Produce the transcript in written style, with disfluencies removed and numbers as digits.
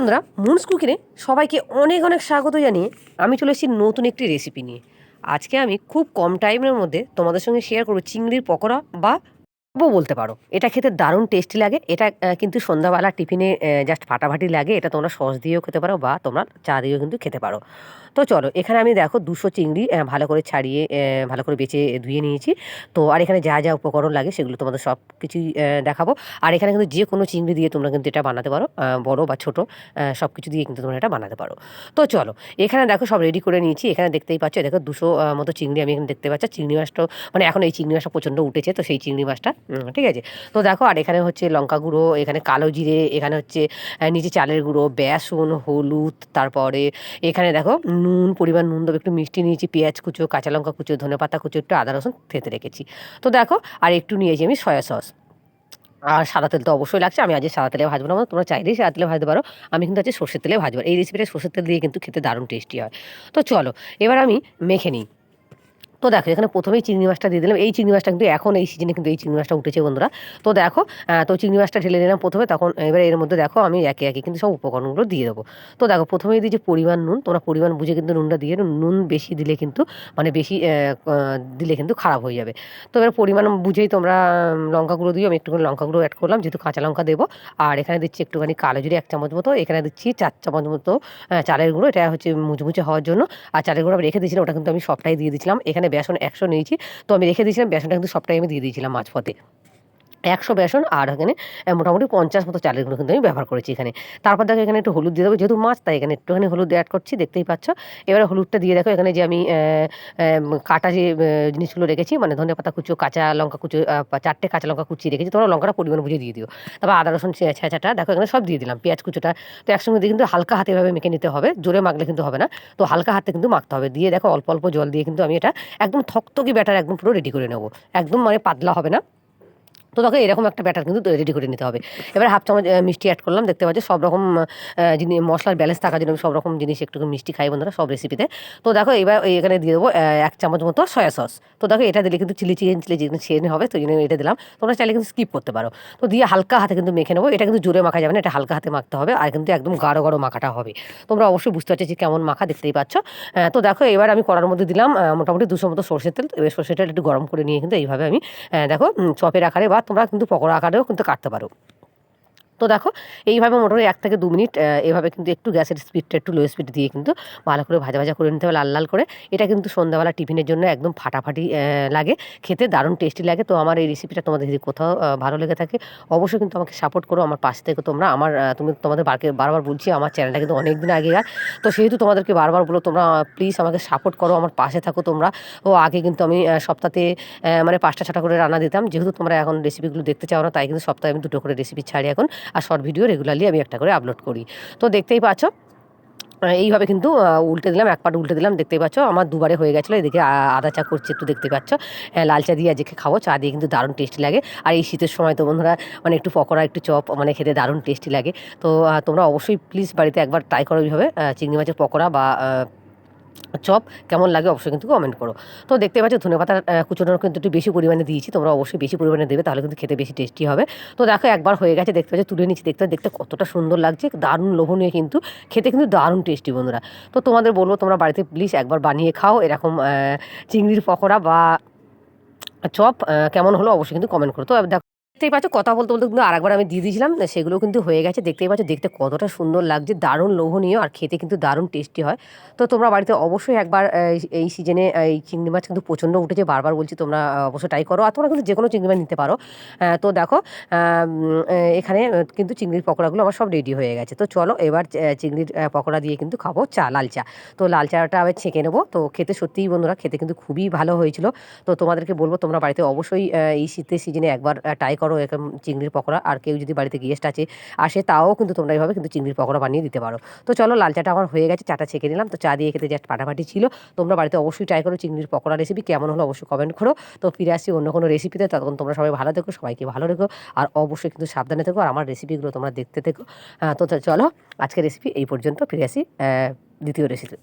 বন্ধুরা, মুনস কুকিংয়ে সবাইকে অনেক অনেক স্বাগত জানিয়ে আমি চলে এসেছি নতুন একটি রেসিপি নিয়ে। আজকে আমি খুব কম টাইমের মধ্যে তোমাদের সঙ্গে শেয়ার করব চিংড়ির পকোড়া বা বলতে পারো। এটা খেতে দারুণ টেস্টি লাগে। এটা কিন্তু সন্ধ্যাবেলা টিফিনে জাস্ট ফাটাফাটি লাগে। এটা তোমরা সস দিয়েও খেতে পারো বা তোমরা চা দিয়েও কিন্তু খেতে পারো। তো চলো, এখানে আমি দেখো ২০০ চিংড়ি ভালো করে ছাড়িয়ে ভালো করে বেছে ধুয়ে নিয়েছি। তো আর এখানে যা যা উপকরণ লাগে সেগুলো তোমাদের সব কিছুই দেখাবো। আর এখানে কিন্তু যে কোনো চিংড়ি দিয়ে তোমরা কিন্তু এটা বানাতে পারো, বড় বা ছোট সব কিছু দিয়ে কিন্তু তোমরা এটা বানাতে পারো। তো চলো, এখানে দেখো সব রেডি করে নিয়েছি। এখানে দেখতেই পাচ্ছ, দেখো ২০০ মতো চিংড়ি আমি এখানে দেখতে পাচ্ছি। চিংড়ি মাছটাও মানে এখন এই চিংড়ি মাছটা প্রচণ্ড উঠেছে, তো সেই চিংড়ি মাছটা ঠিক আছে। তো দেখো, আর এখানে হচ্ছে লঙ্কা গুঁড়ো, এখানে কালো জিরে, এখানে হচ্ছে নিচে চালের গুঁড়ো, বেসন, হলুদ, তারপরে এখানে দেখো নুন, পরিমাণ নুন দেবো, একটু মিষ্টি নিয়েছি, পেঁয়াজ কুচো, কাঁচা লঙ্কা কুচো, ধনেপাতা কুচো, একটু আদা রসুন থেঁতে রেখেছি। তো দেখো, আর একটু নিয়েছি আমি সয়া সস। আর সাদা তেল তো অবশ্যই লাগছে। আমি আজকে সাদা তেলে ভাজবো না, তোমরা চাইলেই সাদা তেলে ভাজতে পারো। আমি কিন্তু আজকে সর্ষের তেলে ভাজবো। এই রেসিপিটা সর্ষের তেল দিয়ে কিন্তু খেতে দারুণ টেস্টি হয়। তো চলো, এবার আমি মেখে নিই। তো দেখো, এখানে প্রথমেই চিংড়ি মাছটা দিয়ে দিলাম। এই চিংড়ি মাছটা কিন্তু এখন এই সিজনে কিন্তু এই চিংড়ি মাছটা উঠেছে বন্ধুরা। তো দেখো, তো চিংড়ি মাছটা ঢেলে নিলাম প্রথমে। তখন এবারে এর মধ্যে দেখো আমি একে একে কিন্তু সব উপকরণগুলো দিয়ে দেবো। তো দেখো, প্রথমেই দিয়েছি পরিমাণ নুন। তোমরা পরিমাণ বুঝে কিন্তু নুনটা দিয়ে নুন বেশি দিলে কিন্তু মানে বেশি দিলে কিন্তু খারাপ হয়ে যাবে। তো এবার পরিমাণ বুঝেই তোমরা লঙ্কা গুঁড়ো দিও। আমি একটুখানি লঙ্কা গুঁড়ো অ্যাড করলাম, যেহেতু কাঁচা লঙ্কা দেবো। আর এখানে দিচ্ছি একটুখানি কালো জিরে ১ চামচ মতো। এখানে দিচ্ছি ৪ চামচ মতো চালের গুঁড়ো। এটা হচ্ছে মুচমুচে হওয়ার জন্য। আর চালের গুঁড়ো আমি রেখে দিয়েছিলাম, ওটা কিন্তু আমি সবটাই দিয়ে দিয়েছিলাম। এখানে বেসন ১০০ নিয়েছি। তো আমি রেখে দিয়েছিলাম বেসনটা, কিন্তু সবটাই আমি দিয়ে দিয়েছিলাম মাঝপথে। ১০০ বেসন, আর এখানে মোটামুটি ৫০ মতো চালের গুঁড়ো কিন্তু আমি ব্যবহার করেছি এখানে। তারপর দেখো, এখানে একটু হলুদ দিয়ে দেবো, যেহেতু মাছ তাই এখানে একটুখানি হলুদ অ্যাড করছি, দেখতেই পাচ্ছ। এবারে হলুদটা দিয়ে দেখো, এখানে যে আমি কাটা যে জিনিসগুলো রেখেছি, মানে ধনেপাতা কুচো, কাঁচা লঙ্কা কুচো, ৪টে কাঁচা লঙ্কা কুচিয়ে রেখেছি। তোমরা লঙ্কাটা পরিমাণ বুঝে দিয়ে দিও। তারপর আদা রসুন ছেঁচাটা দেখো এখানে সব দিয়ে দিলাম, পেঁয়াজ কুচোটা। তো একসঙ্গে দিয়ে কিন্তু হালকা হাতে এভাবে মেখে নিতে হবে, জোরে মাখলে কিন্তু হবে না। তো হালকা হাতে কিন্তু মাখতে হবে। দিয়ে দেখো, অল্প অল্প জল দিয়ে কিন্তু আমি এটা একদম থকথকে ব্যাটার একদম পুরো রেডি করে নেবো। একদম মানে পাতলা হবে না। তো দেখো, এরকম একটা ব্যাটার কিন্তু রেডি করে নিতে হবে। এবার ১/২ চামচ মিষ্টি অ্যাড করলাম। দেখতে পাচ্ছ সব রকম মশলার ব্যালেন্স থাকার জন্য আমি সব রকম জিনিস একটু মিষ্টি খাই বন্ধুরা, সব রেসিপিতে। তো দেখো, এবার এখানে দিয়ে দেবো ১ চামচ মতো সয়া সস। তো দেখো, এটা দিলে কিন্তু চিলি চিকেন চিকেন হবে, তো এই জন্য এটা দিলাম। তোমরা চাইলে কিন্তু স্কিপ করতে পারো। তো দিয়ে হালকা হাতে কিন্তু মেখে নেবো। এটা কিন্তু জোরে মাখা যাবে না, এটা হালকা হাতে মাখতে হবে। আর কিন্তু একদম গাঢ় গাঢ় মাখাটা হবে। তোমরা অবশ্যই বুঝতে পারছো যে কেমন মাখা, দেখতেই পাচ্ছ। তো দেখো, এবার আমি কড়ার মধ্যে দিলাম মোটামুটি ২০০ মতো সরষের তেল। এবার সরষের তেল একটু গরম করে নিয়ে কিন্তু এইভাবে আমি দেখো চপের আকারে বা তোমরা কিন্তু পকোড়া আকারেও কিন্তু কাটতে পারো। তো দেখো, এইভাবে মোটামুটি ১ থেকে ২ মিনিট এভাবে কিন্তু একটু গ্যাসের স্পিডটা একটু লো স্পিডে দিয়ে কিন্তু ভালো করে ভাজা ভাজা করে নিতে হবে, লাল লাল করে। এটা কিন্তু সন্ধ্যাবেলা টিফিনের জন্য একদম ফাটাফাটি লাগে, খেতে দারুণ টেস্টি লাগে। তো আমার এই রেসিপিটা তোমাদের যদি কোথাও ভালো লেগে থাকে, অবশ্যই কিন্তু আমাকে সাপোর্ট করো। আমার পাশে থেকে তোমরা আমার তুমি তোমাদের বারবার বলছি, আমার চ্যানেলটা কিন্তু অনেক দিন আগেকার। তো সেহেতু তোমাদেরকে বারবার বলো, তোমরা প্লিজ আমাকে সাপোর্ট করো, আমার পাশে থাকো তোমরা। ও আগে কিন্তু আমি সপ্তাহে মানে ৫টা ৬টা করে রান্না দিতাম। যেহেতু তোমরা এখন রেসিপিগুলো দেখতে চাও না, তাই কিন্তু সপ্তাহে আমি ২টো করে রেসিপি ছাড়ি এখন। আর শর্ট ভিডিও রেগুলারলি আমি একটা করে আপলোড করি। তো দেখতেই পাচ্ছ, এইভাবে কিন্তু উল্টে দিলাম, এক পাট উল্টে দিলাম। দেখতেই পাচ্ছ আমার দুবারে হয়ে গেছিলো। এদিকে আদা চা করছি একটু, দেখতে পাচ্ছ। লাল চা দিয়ে আজকে খাবো, চা দিয়ে কিন্তু দারুণ টেস্টি লাগে। আর এই শীতের সময় তো বন্ধুরা মানে একটু পকোড়া, একটু চপ মানে খেতে দারুণ টেস্টি লাগে। তো তোমরা অবশ্যই প্লিজ বাড়িতে একবার ট্রাই করো এইভাবে চিংড়ি মাছের পকোড়া বা চপ। কেমন লাগে অবশ্যই কিন্তু কমেন্ট করো। তো দেখতে পাচ্ছ ধনেপাতার কুচোনোর কিন্তু একটু বেশি পরিমাণে দিয়েছি। তোমরা অবশ্যই বেশি পরিমাণে দেবে, তাহলে কিন্তু খেতে বেশি টেস্টি হবে। তো দেখো, একবার হয়ে গেছে, দেখতে পাচ্ছ তুলে নিচ্ছি। দেখতে কতটা সুন্দর লাগছে, দারুণ লোভনীয়, কিন্তু খেতে কিন্তু দারুণ টেস্টি বন্ধুরা। তো তোমাদের বলবো, তোমরা বাড়িতে প্লিজ একবার বানিয়ে খাও এরকম চিংড়ির পকোড়া বা চপ। কেমন হলো অবশ্যই কিন্তু কমেন্ট করো। তো দেখতেই পাচ্ছ, কথা বলতে বলতে কিন্তু আরেকবার আমি দিয়ে দিয়েছিলাম, সেগুলোও কিন্তু হয়ে গেছে। দেখতেই পাচ্ছ দেখতে কতটা সুন্দর লাগছে, দারুণ লোভনীয়, আর খেতে কিন্তু দারুণ টেস্টি হয়। তো তোমরা বাড়িতে অবশ্যই একবার এই সিজনে এই চিংড়ি মাছ কিন্তু প্রচণ্ড উঠেছে, বারবার বলছি তোমরা অবশ্যই ট্রাই করো। আর তোমরা কিন্তু যে কোনো চিংড়ি মাছ নিতে পারো। তো দেখো, এখানে কিন্তু চিংড়ির পকোড়াগুলো আমার সব রেডি হয়ে গেছে। তো চলো, এবার চিংড়ির পকোড়া দিয়ে কিন্তু খাবো চা, লাল চা। তো লাল চাটা আমি ছেঁকে নেবো। তো খেতে সত্যিই বন্ধুরা, খেতে কিন্তু খুবই ভালো হয়েছিল। তো তোমাদেরকে বলবো, তোমরা বাড়িতে অবশ্যই এই শীতের সিজনে একবার ট্রাই করো এরকম চিংড়ির পকোড়া। আর কেউ যদি বাড়িতে গেস্ট আসে, তাও কিন্তু তোমরা এইভাবে কিন্তু চিংড়ির পকোড়া বানিয়ে দিতে পারো। তো চলো, লাল চাটা আমার হয়ে গেছে, চাটা ছেঁকে নিলাম। তো চা দিয়ে খেতে জাস্ট ফাটাফাটি ছিল। তোমরা বাড়িতে অবশ্যই ট্রাই করো চিংড়ির পকোড়া রেসিপি, কেমন হলো অবশ্যই কমেন্ট করো। তো ফিরে আসছি অন্য কোনো রেসিপিতে, তখন তোমরা সবাই ভালো থেকো, সবাইকে ভালো রেখো। আর অবশ্যই কিন্তু সাবধানে থেকো, আর আমার রেসিপিগুলো তোমরা দেখতে থেকো। তো চলো, আজকের রেসিপি এই পর্যন্ত। ফিরে আসি দ্বিতীয় রেসিপি।